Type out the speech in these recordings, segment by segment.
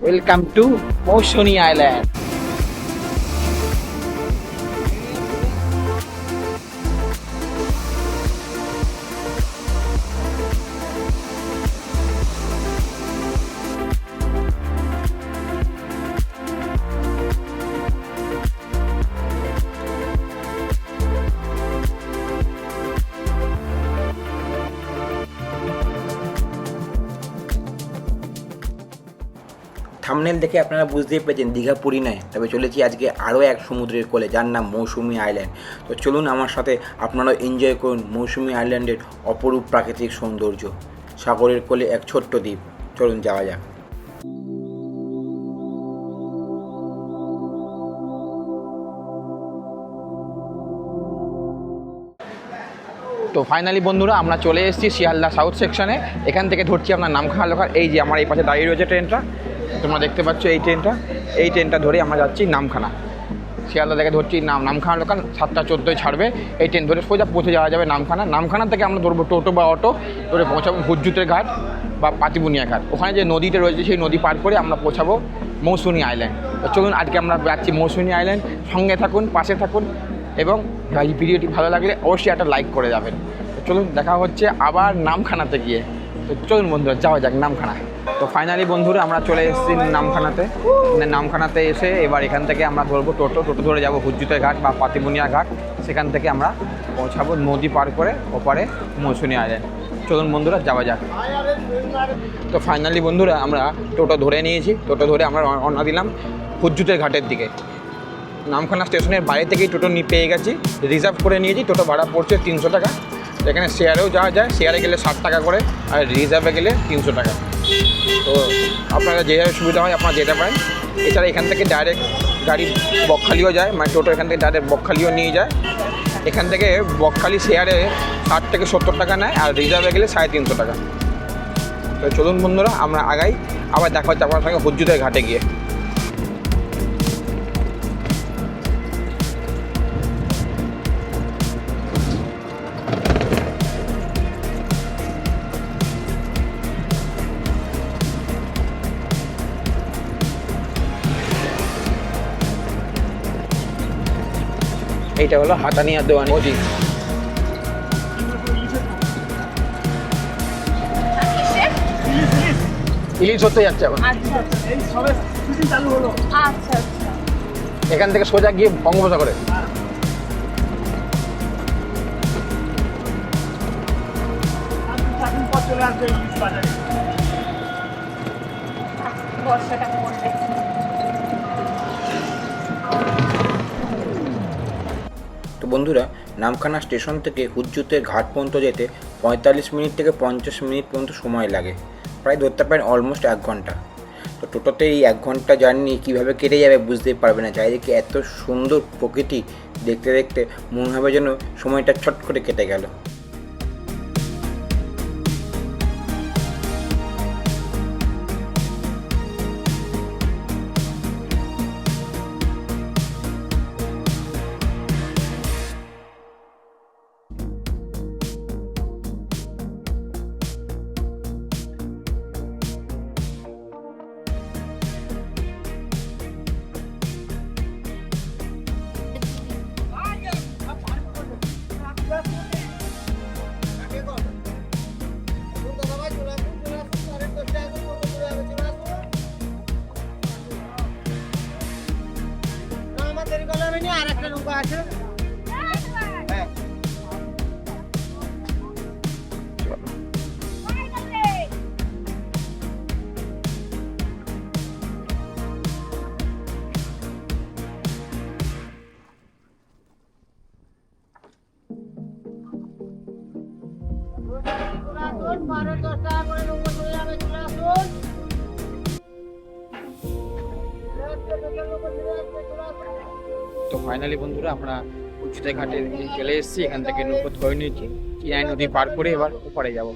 Welcome to Mousumi island. Thumbnail দেখে আপনারা বুঝতেই পেরেছেন দীঘা পুরী নয়, তবে চলেছি আজকে আরও এক সমুদ্রের কোলে, যার নাম মৌসুমী আইল্যান্ড। তো চলুন আমার সাথে আপনারাও এনজয় করুন মৌসুমী আইল্যান্ডের অপরূপ প্রাকৃতিক সৌন্দর্য। সাগরের কোলে এক ছোট্ট দ্বীপ, চলুন যাওয়া যাক। তো ফাইনালি বন্ধুরা আমরা চলে এসেছি শিয়ালদা সাউথ সেকশনে। এখান থেকে ধরছি আপনার নামখানা লোকাল। এই যে আমার এই পাশে দাঁড়িয়ে রয়েছে ট্রেনটা, তোমরা দেখতে পাচ্ছ এই ট্রেনটা ধরে আমরা যাচ্ছি নামখানা। শিয়ালদা থেকে ধরছি নামখানা লোকাল, 7টা 14 ছাড়বে। এই ট্রেন ধরে সোজা পৌঁছে যাওয়া যাবে নামখানা। নামখানা থেকে আমরা ধরবো টোটো বা অটো, ধরে পৌঁছাবো ভুজুতের ঘাট বা পাতিবুনিয়া ঘাট। ওখানে যে নদীটা রয়েছে সেই নদী পার করে আমরা পৌঁছাবো মৌসুমী আইল্যান্ড। তো চলুন আজকে আমরা যাচ্ছি মৌসুমী আইল্যান্ড। সঙ্গে থাকুন, পাশে থাকুন, এবং এই ভিডিওটি ভালো লাগলে অবশ্যই একটা লাইক করে যাবেন। চলুন দেখা হচ্ছে আবার নামখানাতে গিয়ে। তো চলুন বন্ধুরা যাওয়া যাক নামখানা। তো ফাইনালি বন্ধুরা আমরা চলে এসেছি নামখানাতে এসে এবার এখান থেকে আমরা ধরবো টোটো ধরে যাবো হুজ্জুতের ঘাট বা পাতিবুনিয়া ঘাট। সেখান থেকে আমরা পৌঁছাবো নদী পার করে ওপারে মৌসুমী আইল্যান্ড। চলুন বন্ধুরা যাওয়া যাক। তো ফাইনালি বন্ধুরা আমরা টোটো ধরে নিয়েছি। টোটো ধরে আমরা রওনা দিলাম হুজ্জুতের ঘাটের দিকে। নামখানা স্টেশনের বাইরে থেকেই টোটো পেয়ে গেছি, রিজার্ভ করে নিয়েছি। টোটো ভাড়া পড়ছে 300 টাকা। এখানে শেয়ারেও যাওয়া যায়, শেয়ারে গেলে 60 টাকা করে, আর রিজার্ভে গেলে 300 টাকা। তো আপনারা যেভাবে সুবিধা হয় আপনারা যেতে পারেন। এছাড়া এখান থেকে ডাইরেক্ট গাড়ি বকখালিও যায়, মানে টোটো এখান থেকে ডাইরেক্ট বকখালিও নিয়ে যায়। এখান থেকে বকখালি শেয়ারে 60 থেকে 70 টাকা নেয়, আর রিজার্ভে গেলে 350 টাকা। তো চলুন বন্ধুরা আমরা আগাই, আবার দেখা হচ্ছে আপনার সঙ্গে হুজ্জুতের ঘাটে গিয়ে। এইটা হলো হাতানিয়া দেওয়ানি নদী। ইলিশ হতে যাচ্ছে এখন। এখান থেকে সোজা গিয়ে বঙ্গোপসাগরে। তো বন্ধুরা, নামখানা স্টেশন থেকে হুজ্জুতের ঘাট পর্যন্ত যেতে 45 মিনিট থেকে 50 মিনিট পর্যন্ত সময় লাগে, প্রায় ধরতে পারেন অলমোস্ট 1 ঘন্টা। তো টোটোতে এই 1 ঘন্টা জার্নি কীভাবে কেটে যাবে বুঝতেই পারবে না। চারিদিকে এত সুন্দর প্রকৃতি দেখতে দেখতে মনে হবে যেন সময়টা ছট করে কেটে গেল। আর একটা নৌকা আছে। তো ফাইনালি বন্ধুরা আমরা হুজ্জুতের ঘাটে চলে এসেছি। এখান থেকে নৌকো ধরে নিয়েছি, চিনাই নদী পার করে এবার ওপারে যাব।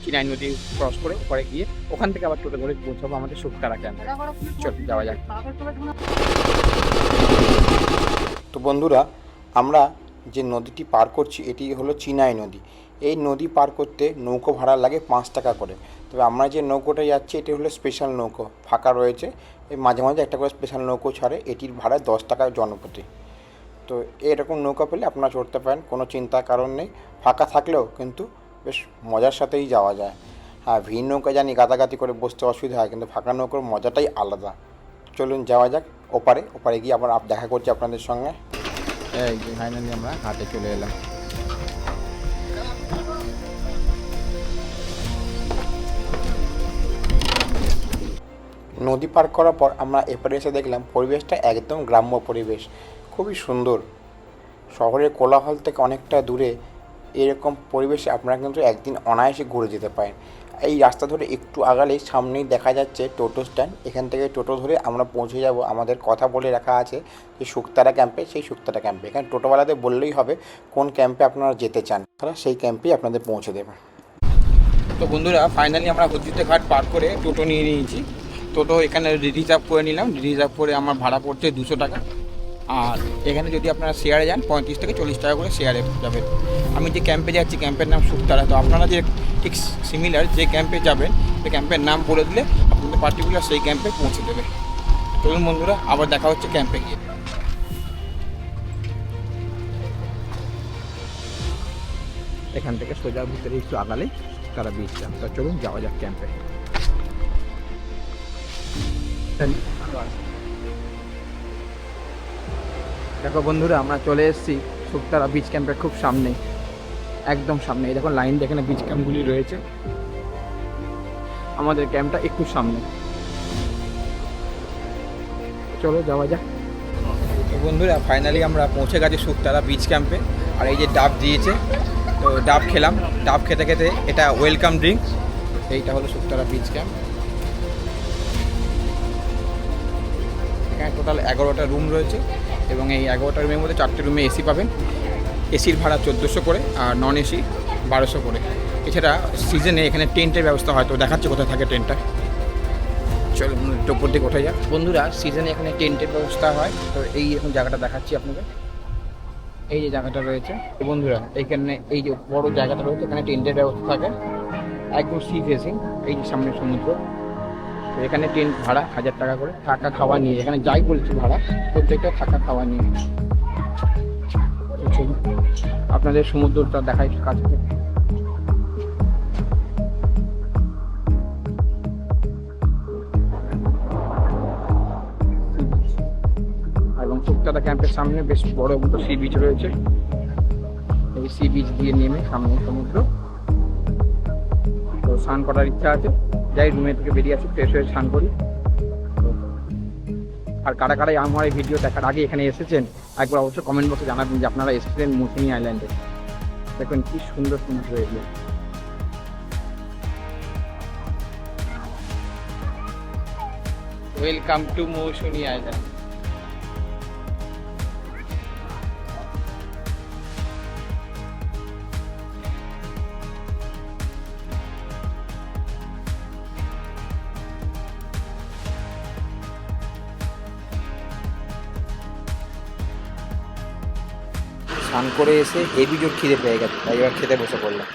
চিনাই নদী ক্রস করে ওপারে গিয়ে ওখান থেকে আবার টোটো ধরে পৌঁছাবো আমাদের শুকতারা ক্যাম্পে। চল যাওয়া যাক। তো বন্ধুরা, আমরা যে নদীটি পার করছি এটি হলো চিনাই নদী। এই নদী পার করতে নৌকো ভাড়া লাগে 5 টাকা করে। তবে আমরা যে নৌকোটা যাচ্ছি এটি হলো স্পেশাল নৌকো, ফাঁকা রয়েছে। এই মাঝে মাঝে একটা করে স্পেশাল নৌকো ছাড়ে, এটির ভাড়া 10 টাকা জনপ্রতি। তো এরকম নৌকা পেলে আপনারা চড়তে পারেন, কোনো চিন্তার কারণ নেই। ফাঁকা থাকলেও কিন্তু বেশ মজার সাথেই যাওয়া যায়। হ্যাঁ, ভিড় নৌকা জানি গাদাগাদি করে বসতে অসুবিধা হয়, কিন্তু ফাঁকা নৌকার মজাটাই আলাদা। চলুন যাওয়া যাক ওপারে। ওপারে গিয়ে আবার দেখা করছি আপনাদের সঙ্গে। এই যে ফাইনালি আমরা ঘাটে চলে এলাম। নদী পার করার পর আমরা এপারে এসে দেখলাম পরিবেশটা একদম গ্রাম্য পরিবেশ, খুবই সুন্দর। শহরের কোলাহল থেকে অনেকটা দূরে এরকম পরিবেশে আপনারা কিন্তু একদিন অনায়াসে ঘুরে যেতে পারেন। এই রাস্তা ধরে একটু আগালেই সামনেই দেখা যাচ্ছে টোটো স্ট্যান্ড। এখান থেকে টোটো ধরে আমরা পৌঁছে যাব আমাদের কথা বলে রাখা আছে যে শুকতারা ক্যাম্পে, সেই শুকতারা ক্যাম্পে। এখানে টোটোওয়ালাদের বললেই হবে কোন ক্যাম্পে আপনারা যেতে চান, তারা সেই ক্যাম্পেই আপনাদের পৌঁছে দেবে। তো বন্ধুরা ফাইনালি আমরা হুজ্জুতে ঘাট পার করে টোটো নিয়ে নিয়েছি। টোটো এখানে রিজার্ভ করে নিলাম। রিজার্ভ করে আমার ভাড়া পড়ছে 200 টাকা। আর এখানে যদি আপনারা শেয়ারে যান 35 থেকে 40 টাকা করে শেয়ারে যাবেন। আমি যে ক্যাম্পে যাচ্ছি ক্যাম্পের নাম শুকতারা। তো আপনারা যে ঠিক সিমিলার যে ক্যাম্পে যাবেন সেই ক্যাম্পের নাম বলে দিলে আপনাদের পার্টিকুলার সেই ক্যাম্পে পৌঁছে দেবে। চলুন বন্ধুরা, আবার দেখা হচ্ছে ক্যাম্পে গিয়ে। এখান থেকে সোজা ভিতরে একটু আগালেই তারা বিচটা। তো চলুন যাওয়া যাক ক্যাম্পে। দেখো বন্ধুরা, আমরা চলে এসেছি শুকতারা বিচ ক্যাম্পের খুব সামনে, একদম সামনে। এই দেখো লাইন দেখে বিচ ক্যাম্পগুলি রয়েছে। আমাদের ক্যাম্পটা একটু সামনে, চলো যাওয়া যাক। তো বন্ধুরা ফাইনালি আমরা পৌঁছে গেছি শুকতারা বিচ ক্যাম্পে। আর এই যে ডাব দিয়েছে, তো ডাব খেলাম। ডাব খেতে খেতে এটা ওয়েলকাম ড্রিঙ্ক। এইটা হলো শুকতারা বিচ ক্যাম্প। এখানে টোটাল 11টা রুম রয়েছে এবং এই 11টা রুমের মধ্যে 4টে রুমে এসি পাবেন। এসির ভাড়া 1400 করে আর নন এসি 1200 করে। এছাড়া সিজনে এখানে টেন্টের ব্যবস্থা হয়। তো দেখাচ্ছে কোথায় থাকে টেন্টটা। চলো উপর দিকে ওঠা যাক। বন্ধুরা সিজনে এখানে টেন্টের ব্যবস্থা হয়। তো এই এখন জায়গাটা দেখাচ্ছি আপনাদের। এই যে জায়গাটা রয়েছে তো বন্ধুরা, এইখানে এই যে বড় জায়গাটা রয়েছে এখানে টেন্টের ব্যবস্থা থাকে একদম সি ফেসিং। এই যে সামনে সমুদ্র। তো এখানে টেন্ট ভাড়া 1000 টাকা করে, থাকা খাওয়া নিয়ে। এখানে যাই বলছি ভাড়া প্রত্যেকটা থাকা খাওয়া নিয়ে। আপনাদের সমুদ্রটা দেখাই কাছ থেকে। এবং শুকতারা ক্যাম্পের সামনে বেশ বড় মতো সি বিচ রয়েছে। এই সি বিচ দিয়ে নেমে সামনে সমুদ্র। তো স্নান করার ইচ্ছা আছে, যাই রুমে থেকে বেরিয়ে আসি, ফ্রেশ হয়ে স্নান করি। আর কারা কারাই আমার এই ভিডিও দেখার আগে এখানে এসেছেন একবার অবশ্যই কমেন্ট বক্সে জানাবেন যে আপনারা এসেছিলেন মৌসুমী আইল্যান্ডে। দেখুন কি সুন্দর সমুদ্র এগুলো। Welcome to Mousumi island. স্নান করে এসে হেভি জোর খিদে পেয়ে গেছে, তাই এবার খেতে বসে পড়লাম।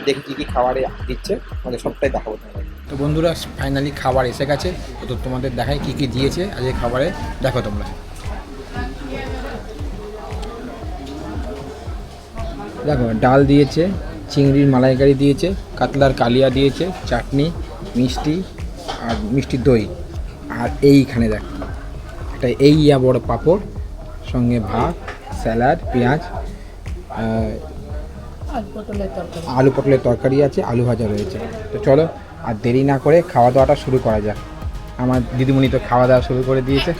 দেখি কী কী খাবারে দিচ্ছে, আমাদের সবটাই দেখাবো তোমাদের। তো বন্ধুরা ফাইনালি খাবার এসে গেছে। তো তোমাদের দেখাই কী কী দিয়েছে আজকে খাবারে, দেখো তোমরা। দেখো ডাল দিয়েছে, চিংড়ির মালাইকারি দিয়েছে, কাতলার কালিয়া দিয়েছে, চাটনি, মিষ্টি আর মিষ্টি দই। আর এইখানে দেখো একটা এই বড় পাঁপড়, সঙ্গে ভাত, স্যালাড, পেঁয়াজ, আলু পটলের তরকারি আছে, আলু ভাজা রয়েছে। তো চলো আর দেরি না করে খাওয়া দাওয়াটা শুরু করা যাক। আমার দিদিমণি তো খাওয়া দাওয়া শুরু করে দিয়েছে।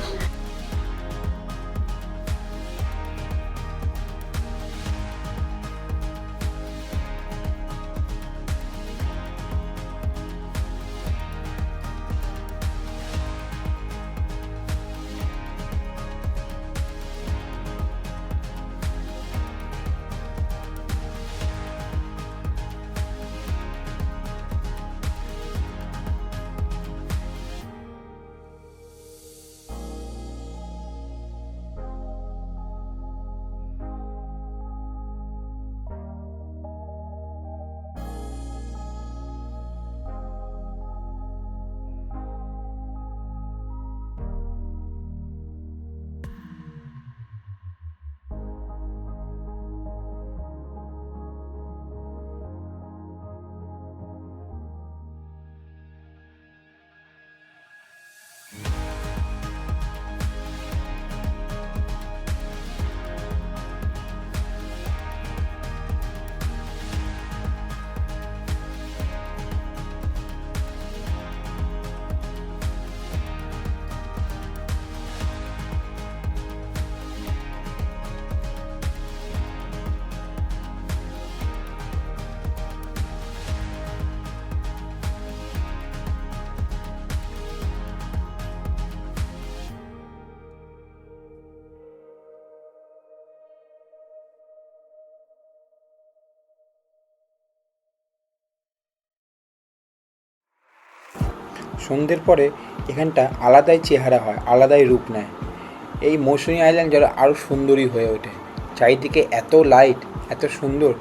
সন্ধ্যের পরে এখানটা আলাদাই চেহারা হয়, আলাদাই রূপ নেয়। এই মৌসুমী আইল্যান্ড যেন আরও সুন্দরই হয়ে ওঠে। চারিদিকে এত লাইট, এত সুন্দর,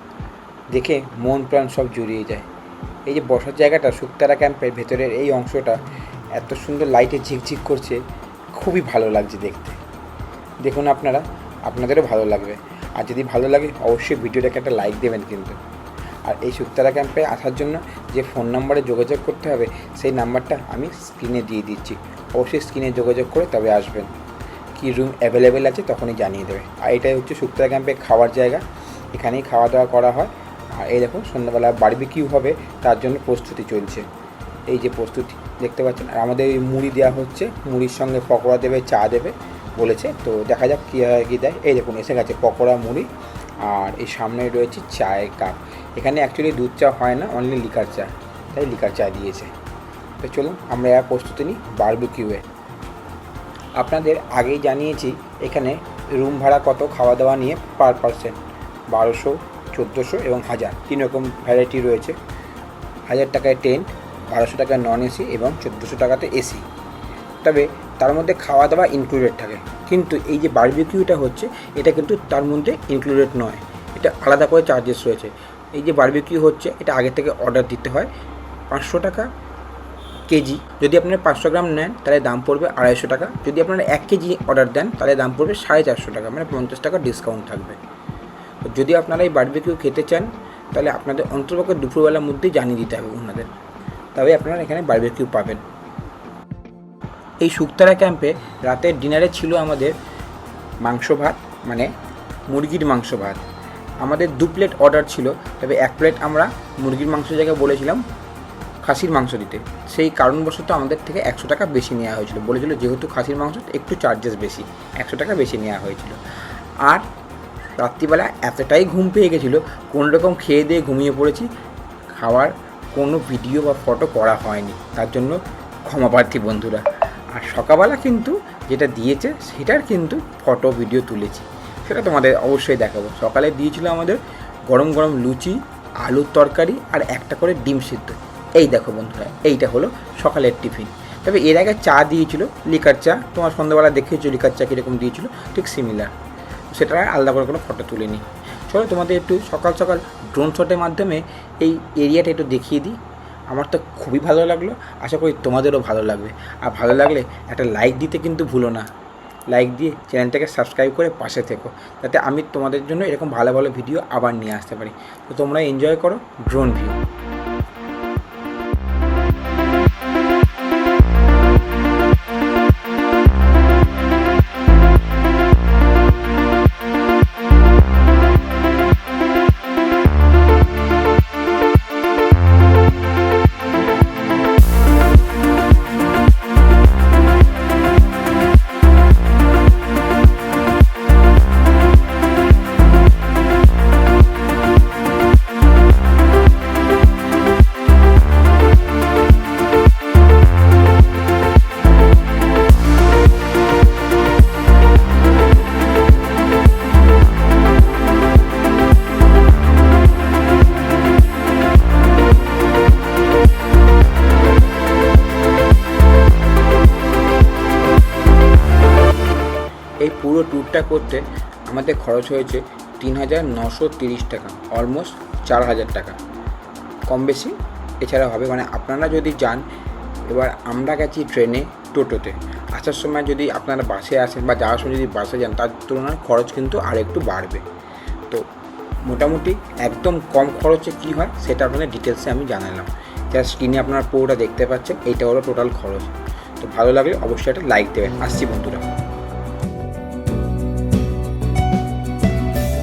দেখে মন প্রাণ সব জুড়িয়ে যায়। এই যে বসার জায়গাটা, শুকতারা ক্যাম্পের ভেতরের এই অংশটা এত সুন্দর লাইটে ঝিকঝিক করছে, খুবই ভালো লাগছে দেখতে। দেখুন আপনারা, আপনাদেরও ভালো লাগবে। আর যদি ভালো লাগে অবশ্যই ভিডিওটাকে একটা লাইক দেবেন কিন্তু। আর এই শুকতারা ক্যাম্পে আসার জন্য যে ফোন নাম্বারে যোগাযোগ করতে হবে সেই নাম্বারটা আমি স্ক্রিনে দিয়ে দিচ্ছি। অবশ্যই স্ক্রিনে যোগাযোগ করে তবে আসবেন। কী রুম অ্যাভেলেবেল আছে তখনই জানিয়ে দেবে। আর এটাই হচ্ছে শুকতারা ক্যাম্পে খাওয়ার জায়গা, এখানেই খাওয়া দাওয়া করা হয়। আর এই দেখুন সন্ধ্যাবেলা বারবিকিউ হবে, তার জন্য প্রস্তুতি চলছে। এই যে প্রস্তুতি দেখতে পাচ্ছেন। আর আমাদের এই মুড়ি দেওয়া হচ্ছে, মুড়ির সঙ্গে পকোড়া দেবে, চা দেবে বলেছে। তো দেখা যাক কী দেয়। এই দেখুন এসে গেছে পকোড়া, মুড়ি, আর এই সামনে রয়েছে চায়ের কাপ। এখানে অ্যাকচুয়ালি দুধ চা হয় না, অনলি লিকার চা, তাই লিকার চা দিয়েছে। তো চলুন আমরা প্রস্তুতি নিই বারবিকিউয়ে। আপনাদের আগেই জানিয়েছি এখানে রুম ভাড়া কত, খাওয়া দাওয়া নিয়ে পার পারসেন 1200, 1400 এবং 1000, 3 রকম ভ্যারাইটি রয়েছে। 1000 টাকায় টেন্ট, 1200 টাকায় নন এসি এবং 1400 টাকাতে এসি। তবে তার মধ্যে খাওয়া দাওয়া ইনক্লুডেড থাকে। কিন্তু এই যে বারবিকিউটা হচ্ছে এটা কিন্তু তার মধ্যে ইনক্লুডেড নয়, এটা আলাদা করে চার্জেস রয়েছে। এই যে বারবিকিউ হচ্ছে এটা আগে থেকে অর্ডার দিতে হয়, 500 টাকা কেজি। যদি আপনারা 500 গ্রাম নেন তাহলে দাম পড়বে 250 টাকা। যদি আপনারা 1 কেজি অর্ডার দেন তাহলে দাম পড়বে 450 টাকা, মানে 50 টাকা ডিসকাউন্ট থাকবে। তো যদি আপনারা এই বারবিকিউ খেতে চান তাহলে আপনাদের অন্ততপক্ষে দুপুরবেলার মধ্যেই জানিয়ে দিতে হবে ওনাদের, তবে আপনারা এখানে বারবিকিউ পাবেন। এই শুকতারা ক্যাম্পে রাতের ডিনারে ছিল আমাদের মাংস ভাত, মানে মুরগির মাংস ভাত। আমাদের 2 প্লেট অর্ডার ছিল, তবে 1 প্লেট আমরা মুরগির মাংসের জায়গায় বলেছিলাম খাসির মাংস দিতে। সেই কারণবশত আমাদের থেকে 100 টাকা বেশি নেওয়া হয়েছিল। বলেছিল যেহেতু খাসির মাংস একটু চার্জেস বেশি, 100 টাকা বেশি নেওয়া হয়েছিল। আর রাত্রিবেলা এতটাই ঘুম পেয়ে গেছিলো, কোনো রকম খেয়ে দিয়ে ঘুমিয়ে পড়েছি। খাওয়ার কোনো ভিডিও বা ফটো করা হয়নি, তার জন্য ক্ষমা প্রার্থী বন্ধুরা। আর সকালবেলা কিন্তু যেটা দিয়েছে সেটার কিন্তু ফটো ভিডিও তুলেছি, সেটা তোমাদের অবশ্যই দেখাবো। সকালে দিয়েছিল আমাদের গরম গরম লুচি, আলুর তরকারি আর একটা করে ডিম সিদ্ধ। এই দেখো বন্ধুরা, এইটা হলো সকালের টিফিন। তবে এর আগে চা দিয়েছিল, লিকার চা। তোমার সন্ধ্যাবেলা দেখেছো লিকার চা কীরকম দিয়েছিল, ঠিক সিমিলার। সেটা আলাদা করে কোনো ফটো তুলিনি। চলো তোমাদের একটু সকাল সকাল ড্রোন শটের মাধ্যমে এই এরিয়াটা একটু দেখিয়ে দিই। আমার তো খুবই ভালো লাগলো, আশা করি তোমাদেরও ভালো লাগবে। আর ভালো লাগলে একটা লাইক দিতে কিন্তু ভুলো না। লাইক দিয়ে চ্যানেলটাকে সাবস্ক্রাইব করে পাশে থেকো, যাতে আমি তোমাদের জন্য এরকম ভালো ভালো ভিডিও আবার নিয়ে আসতে পারি। তো তোমরা এনজয় করো ড্রোন ভিউ। এই পুরো ট্যুরটা করতে আমাদের খরচ হয়েছে 3930 টাকা, অলমোস্ট 4000 টাকা, কম বেশি এছাড়া হবে। মানে আপনারা যদি যান, এবার আমরা গেছি ট্রেনে, টোটোতে। আসার সময় যদি আপনারা বাসে আসেন বা যাওয়ার সময় যদি বাসে যান, তার তুলনায় খরচ কিন্তু আর একটু বাড়বে। তো মোটামুটি একদম কম খরচে কী হয় সেটা আপনাদের ডিটেলসে আমি জানালাম। যা স্ক্রিনে আপনারা পুরোটা দেখতে পাচ্ছেন, এইটা হলো টোটাল খরচ। তো ভালো লাগলে অবশ্যই একটা লাইক দেবেন। আসছি বন্ধুরা।